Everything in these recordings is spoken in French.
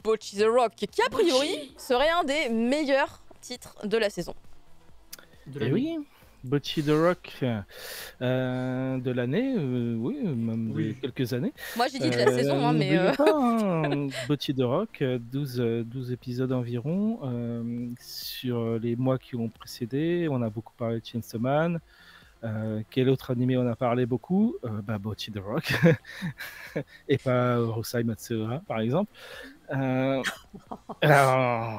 Bocchi the Rock, qui a priori serait un des meilleurs titres de la saison. Et oui, Bocchi the Rock de l'année, oui, même de quelques années. Moi j'ai dit de la saison, hein, mais... N'oublions pas, hein, Bocchi the Rock, 12 épisodes environ, sur les mois qui ont précédé. On a beaucoup parlé de Chainsaw Man. Quel autre animé on a parlé beaucoup? Bocchi the Rock. Et pas Rosai Matsuura, par exemple. Alors,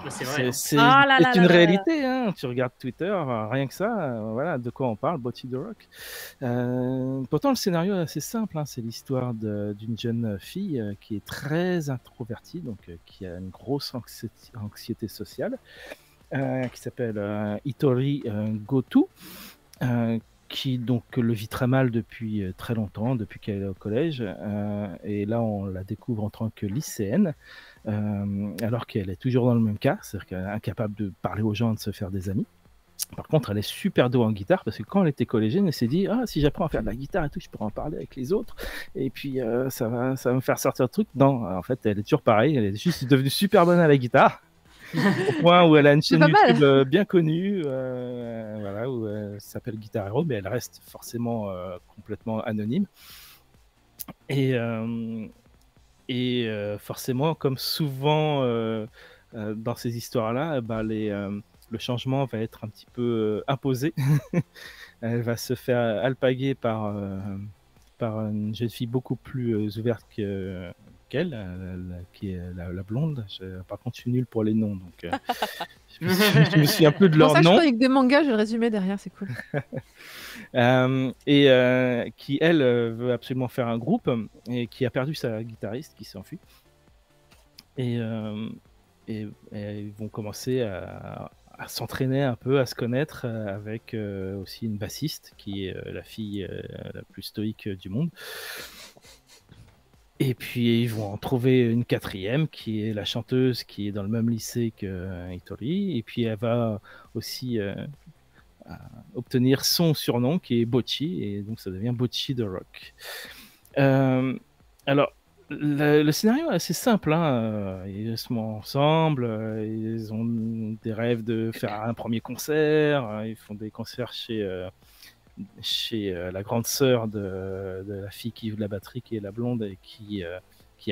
C'est vrai, hein. c'est Ah là là une là là réalité, hein. Tu regardes Twitter, rien que ça, voilà de quoi on parle, Bocchi the Rock. Pourtant, le scénario est assez simple, hein. C'est l'histoire d'une jeune fille qui est très introvertie, donc qui a une grosse anxiété sociale, qui s'appelle Hitori Goto, qui donc le vit très mal depuis très longtemps, depuis qu'elle est au collège. Et là, on la découvre en tant que lycéenne, alors qu'elle est toujours dans le même cas, c'est-à-dire qu'elle est incapable de parler aux gens et de se faire des amis. Par contre, elle est super douée en guitare, parce que quand elle était collégienne, elle s'est dit « Ah, si j'apprends à faire de la guitare et tout, je pourrais en parler avec les autres, et puis ça va me faire sortir le truc. » Non, en fait, elle est toujours pareille, elle est juste devenue super bonne à la guitare, au point où elle a une chaîne YouTube bien connue, voilà, où elle s'appelle Guitar Hero, mais elle reste forcément complètement anonyme. Et forcément, comme souvent dans ces histoires-là, le changement va être un petit peu imposé. Elle va se faire alpaguer par une jeune fille beaucoup plus ouverte qu'elle, qui est la blonde. Par contre, je suis nul pour les noms, donc je me suis un peu de leur nom. Avec des mangas, j'ai le résumé derrière, c'est cool. Qui, elle, veut absolument faire un groupe, et qui a perdu sa guitariste, qui s'est enfuie. Et ils vont commencer à s'entraîner un peu, à se connaître, avec aussi une bassiste, qui est la fille la plus stoïque du monde. Et puis ils vont en trouver une quatrième, qui est la chanteuse, qui est dans le même lycée que Hitori. Et puis elle va aussi obtenir son surnom, qui est Bocchi, et donc ça devient Bocchi the Rock. Alors, le scénario est assez simple, hein. Ils se mettent ensemble, ils ont des rêves de faire un premier concert, ils font des concerts chez la grande sœur de la fille qui joue de la batterie, qui est la blonde, et qui a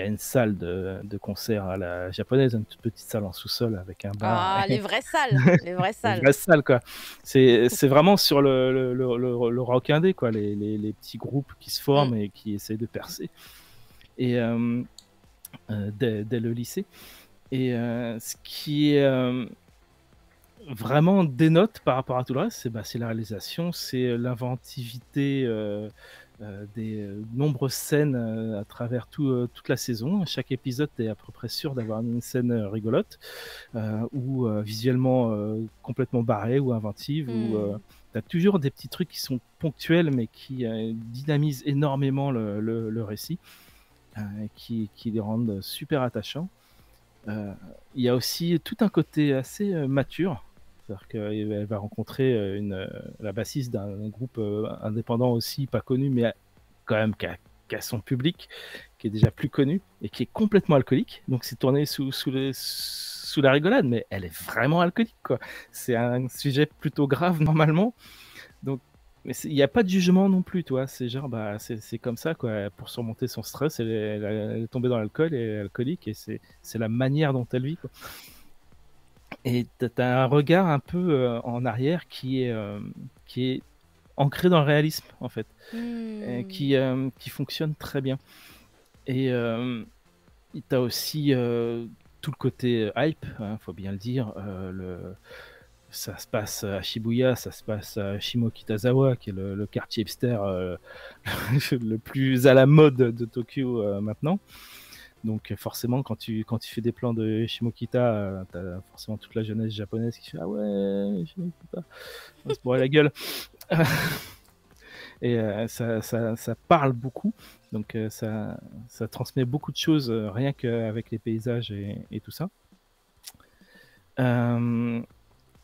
une salle de concert à la japonaise, une toute petite salle en sous-sol avec un bar. Ah, les vraies salles, les vraies salles. Les vraies salles, quoi. C'est vraiment sur le rock indé, quoi, les petits groupes qui se forment et qui essayent de percer. Et dès le lycée. Et ce qui est vraiment dénote par rapport à tout le reste, c'est la réalisation, c'est l'inventivité des nombreuses scènes à travers toute la saison. Chaque épisode est à peu près sûr d'avoir une scène rigolote, ou visuellement complètement barrée ou inventive, où tu as toujours des petits trucs qui sont ponctuels, mais qui dynamisent énormément le récit, qui les rendent super attachants. Il y a aussi tout un côté assez mature. C'est-à-dire qu'elle va rencontrer la bassiste d'un groupe indépendant aussi, pas connu, mais quand même qui a son public, qui est déjà plus connu et qui est complètement alcoolique. Donc c'est tourné sous la rigolade, mais elle est vraiment alcoolique, quoi. C'est un sujet plutôt grave normalement. Donc, mais il n'y a pas de jugement non plus, toi. C'est genre, c'est comme ça, quoi. Pour surmonter son stress, elle est tombée dans l'alcool et elle est alcoolique, et c'est la manière dont elle vit, quoi. Et t'as un regard un peu en arrière qui est ancré dans le réalisme, en fait, et qui fonctionne très bien. Et t'as aussi tout le côté hype, hein, faut bien le dire. Ça se passe à Shibuya, ça se passe à Shimokitazawa, qui est le quartier hipster le plus à la mode de Tokyo maintenant. Donc forcément, quand tu fais des plans de Shimokita, t'as forcément toute la jeunesse japonaise qui fait « Ah ouais, Shimokita, on se bourrer la gueule !» Et ça parle beaucoup, donc ça transmet beaucoup de choses, rien qu'avec les paysages et tout ça. On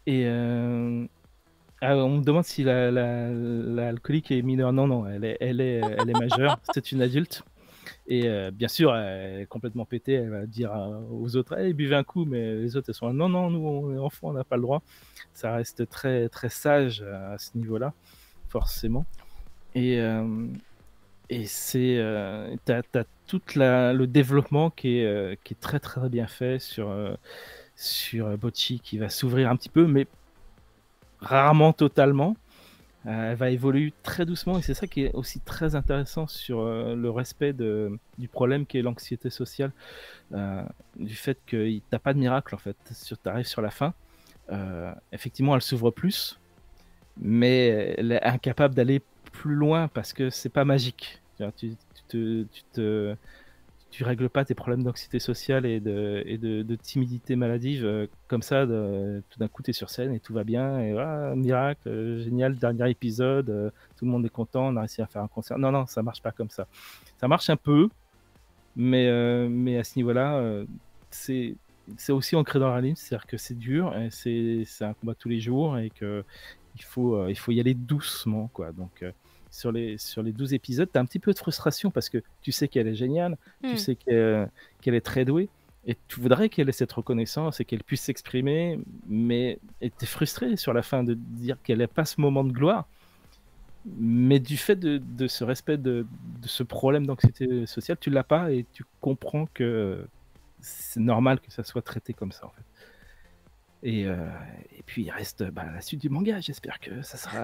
me demande si l'alcoolique est mineure. Non, elle est majeure, c'est une adulte. Et bien sûr, elle est complètement pétée, elle va dire aux autres: «Hey, buvez un coup», mais les autres, elles sont là: «Non, non, nous, on est enfants, on n'a pas le droit». Ça reste très, très sage à ce niveau-là, forcément. Et, t'as tout le développement qui est très, très bien fait sur Bocchi, qui va s'ouvrir un petit peu, mais rarement totalement. Elle va évoluer très doucement et c'est ça qui est aussi très intéressant sur le respect du problème qui est l'anxiété sociale, du fait que t'as pas de miracle en fait. T'arrives sur la fin, effectivement elle s'ouvre plus, mais elle est incapable d'aller plus loin parce que c'est pas magique. Tu règles pas tes problèmes d'anxiété sociale et de timidité maladive comme ça. Tout d'un coup, tu es sur scène et tout va bien. Et miracle, génial, dernier épisode, tout le monde est content, on a réussi à faire un concert. Non, non, ça marche pas comme ça. Ça marche un peu, mais à ce niveau-là, c'est aussi ancré dans la ligne, c'est-à-dire que c'est dur, et c'est un combat tous les jours et qu'il faut y aller doucement, quoi. Donc, sur les 12 épisodes, tu as un petit peu de frustration parce que tu sais qu'elle est géniale, tu sais qu'elle est très douée, et tu voudrais qu'elle ait cette reconnaissance et qu'elle puisse s'exprimer, mais tu es frustré sur la fin de dire qu'elle n'ait pas ce moment de gloire. Mais du fait de ce respect de ce problème d'anxiété sociale, tu l'as pas et tu comprends que c'est normal que ça soit traité comme ça, en fait. Et puis il reste la suite du manga, j'espère que ça sera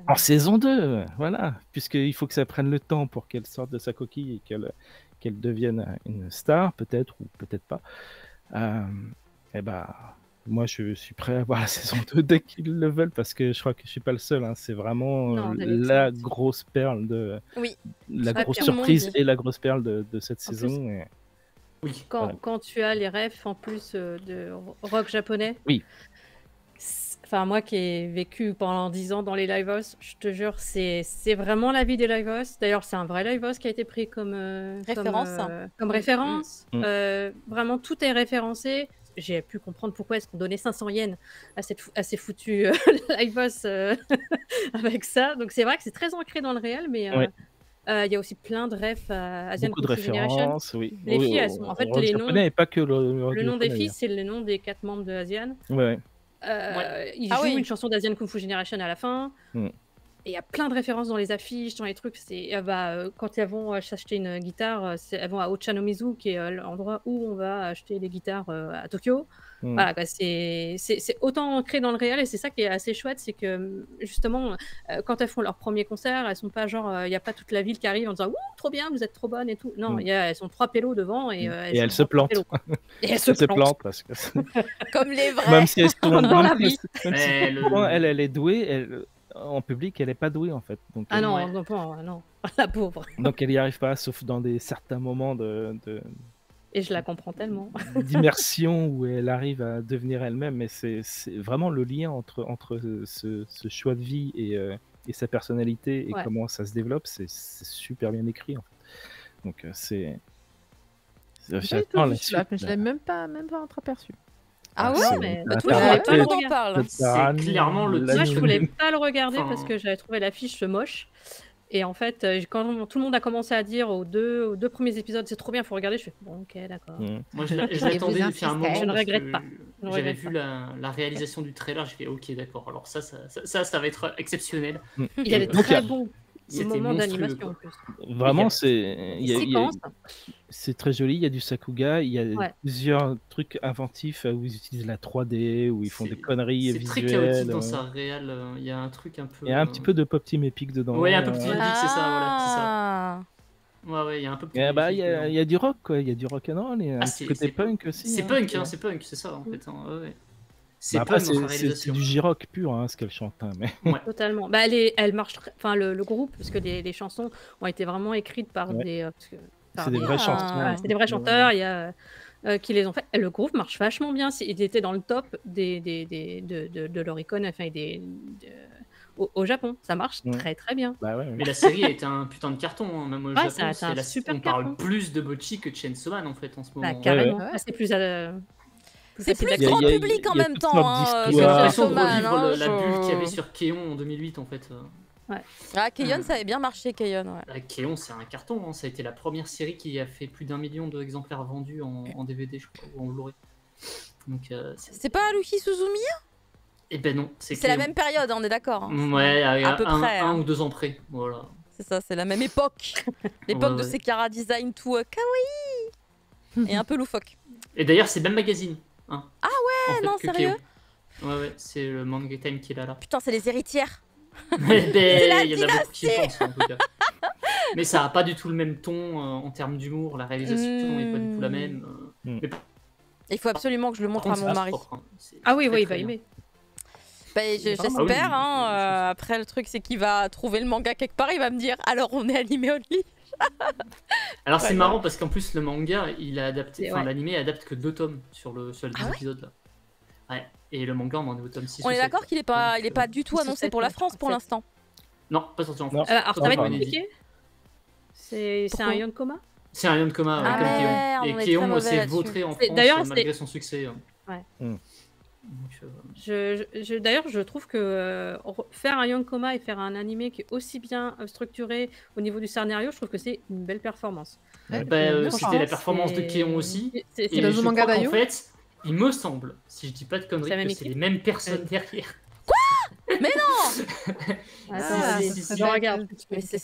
en saison 2, voilà, puisqu'il faut que ça prenne le temps pour qu'elle sorte de sa coquille et qu'elle devienne une star, peut-être ou peut-être pas. Moi je suis prêt à voir la saison 2 dès qu'ils le veulent, parce que je crois que je suis pas le seul, hein, c'est vraiment la grosse perle la grosse surprise et la grosse perle de cette saison. Et... Oui. Quand tu as les refs en plus de rock japonais. Oui. Enfin, moi qui ai vécu pendant 10 ans dans les live-house, je te jure, c'est vraiment la vie des live-house. D'ailleurs, c'est un vrai live-house qui a été pris comme référence. Vraiment, tout est référencé. J'ai pu comprendre pourquoi est-ce qu'on donnait 500 yens à ces foutus live-house avec ça. Donc, c'est vrai que c'est très ancré dans le réel, mais... Il y a aussi plein de refs à Asian Beaucoup de références, oui. Les filles, elles sont... En fait, les noms... Et pas que le nom des filles, c'est le nom des 4 membres de Asian. Ouais. Ils jouent une chanson d'Asian Kung Fu Generation à la fin. Et il y a plein de références dans les affiches, dans les trucs. Quand elles vont s'acheter une guitare, elles vont à Ochanomizu, qui est l'endroit où on va acheter les guitares à Tokyo. Voilà, c'est autant ancré dans le réel, et c'est ça qui est assez chouette, c'est que justement, quand elles font leur premier concert, elles sont pas genre, il n'y a pas toute la ville qui arrive en disant « Ouh, trop bien, vous êtes trop bonne » et tout. Non, elles sont 3 pélos devant, et elles se plantent. Et elles se plantent. Parce que comme les vrais. Même si elles sont dans la vie. Elle est douée, en public, elle est pas douée en fait. Donc, non, la pauvre. Donc elle y arrive pas, sauf dans certains moments Et je la comprends tellement. d'immersion où elle arrive à devenir elle-même. Mais c'est vraiment le lien entre ce choix de vie et sa personnalité et comment ça se développe. C'est super bien écrit en fait. Donc je l'ai même pas entreaperçu. Ah ouais, mais tout le monde en parle. C'est clairement le Moi, je voulais pas le regarder parce que j'avais trouvé l'affiche moche. Et en fait, quand tout le monde a commencé à dire aux deux premiers épisodes, c'est trop bien, faut regarder, je fais bon, ok, d'accord. Moi, je l'attendais depuis un moment. Je ne regrette pas. J'avais vu la réalisation du trailer, j'ai fait ok, d'accord. Alors ça va être exceptionnel. Il y avait très bon moment d'animation en plus. Vraiment, c'est très joli. Il y a du Sakuga, il y a plusieurs trucs inventifs où ils utilisent la 3D, où ils font des conneries visuelles. C'est très chaotique dans sa réelle. Il y a un truc un peu. Il y a un petit peu de Pop Team Epic dedans. Ouais, un peu Team Epic, c'est ça, voilà, c'est ça. Ouais, il y a un peu. Il y a du rock, quoi. Il y a du rock and roll, et un petit côté punk aussi. C'est punk, c'est punk, c'est ça en fait. Ouais. C'est du J-rock pur, ce qu'elle chante. Mais... Totalement. Elle marche. Enfin, le groupe, parce que les chansons ont été vraiment écrites par des. C'est des vrais chanteurs. C'est des vrais chanteurs. Il y a qui les ont fait. Et le groupe marche vachement bien. Ils étaient dans le top de l'Oricon, enfin au Japon. Ça marche très très bien. Mais la série a été un putain de carton, même au Japon. Ça a été un super on parle plus de Bocchi que de Chainsaw Man en fait en ce moment. Carrément. C'est plus. C'est plus grand public en même temps. J'ai l'impression de revivre la bulle qu'il y avait sur Kéon en 2008 en fait. Ouais. Ah, Keion, ça avait bien marché, Keion. Ouais. Keion, c'est un carton. Hein. Ça a été la première série qui a fait plus d'1 million d'exemplaires vendus en DVD, je crois, ou en Blu-ray. Donc, c'est pas Haruhi Suzumiya? Eh ben non. C'est la même période, on est d'accord. Hein. Ouais, à peu près. Un ou 2 ans près. Voilà. C'est ça, c'est la même époque. L'époque de ces Kara design tout kawaii et un peu loufoque. Et d'ailleurs, c'est même magazine. Hein, ah ouais, en fait, non, sérieux? Ouais, c'est le Manga Time qui est là. Putain, c'est les héritières. C'est la dynastie. Il y en a beaucoup qui pensent, en tout cas. Mais ça n'a pas du tout le même ton en termes d'humour. La réalisation n'est pas du tout la même. Mais... Il faut absolument que je le montre à mon mari. Propre, hein. Ah oui, il va aimer. Bah, j'espère. Après, le truc, c'est qu'il va trouver le manga quelque part. Il va me dire, alors on est animé only. Alors c'est marrant parce qu'en plus le manga il a adapté, enfin l'animé adapte que 2 tomes sur les 10 épisodes là. Ouais. Et le manga on en est au tome 6. On est d'accord qu'il est pas du tout annoncé pour la France pour l'instant. Non, pas sorti en France. Alors ça va être compliqué. C'est un Yonkoma. C'est un Yonkoma comme Keion. Et Keion s'est vautré en France malgré son succès. Ouais. D'ailleurs, je trouve que faire un Yonkoma et faire un animé qui est aussi bien structuré au niveau du scénario, je trouve que c'est une belle performance. C'était la performance de Keion aussi. C'est le manga d'Ayo. En fait, il me semble, si je dis pas de conneries, que c'est les mêmes personnes derrière. Quoi? Mais non! Je regarde. Mais c'est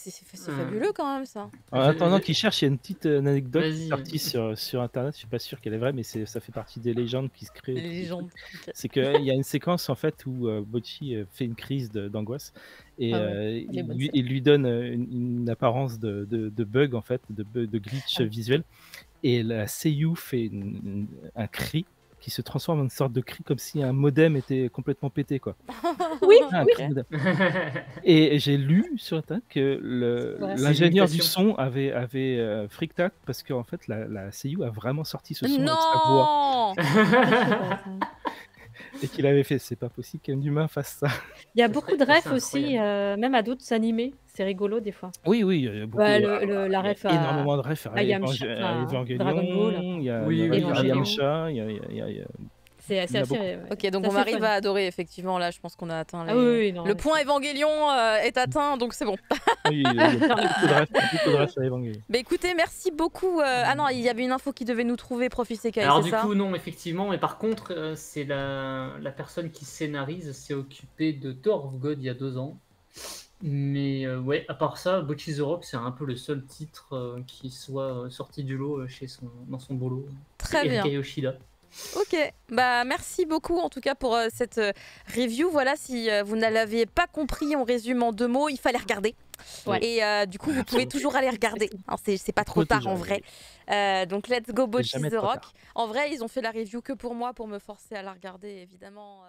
fabuleux quand même ça. En attendant qu'il cherche, il y a une petite anecdote sortie sur internet, je suis pas sûr qu'elle est vraie, mais ça fait partie des légendes qui se créent. Les légendes. C'est qu'il y a une séquence en fait où Bocchi fait une crise d'angoisse et il lui donne une apparence de bug en fait, de glitch visuel, et la seiyuu fait un cri qui se transforme en une sorte de cri comme si un modem était complètement pété quoi. Oui, Et j'ai lu sur internet que l'ingénieur du son avait fric-tac parce qu'en fait la seiyuu a vraiment sorti ce son avec sa voix. Et qu'il avait fait, c'est pas possible qu'un humain fasse ça. Il y a beaucoup de refs aussi, même à d'autres animés. C'est rigolo des fois. Oui, il y a beaucoup. La ref énormément de refs. À Yamcha, Dragon Ball. Il y a Yamcha, il y a c'est assez. Ok, donc mon mari va adorer, effectivement. Là, je pense qu'on a atteint le point Évangélion est atteint, donc c'est bon. Oui, il y a beaucoup de refs à Évangélion. Mais écoutez, merci beaucoup. Ah non, il y avait une info qui devait nous trouver, Prof Isekai. Alors du coup, non, effectivement. Mais par contre, c'est la personne qui scénarise s'est occupée de Tower of God il y a 2 ans. Mais ouais, à part ça, Bocchi the Rock, c'est un peu le seul titre qui soit sorti du lot dans son boulot. Très bien. Erika Yoshida. Ok, bah merci beaucoup en tout cas pour cette review. Voilà, si vous ne l'aviez pas compris, on résume en 2 mots, il fallait regarder. Ouais. Et du coup, vous pouvez toujours aller regarder. C'est pas trop tard en vrai. Donc let's go Bocchi the Rock. En vrai, ils ont fait la review que pour moi, pour me forcer à la regarder évidemment.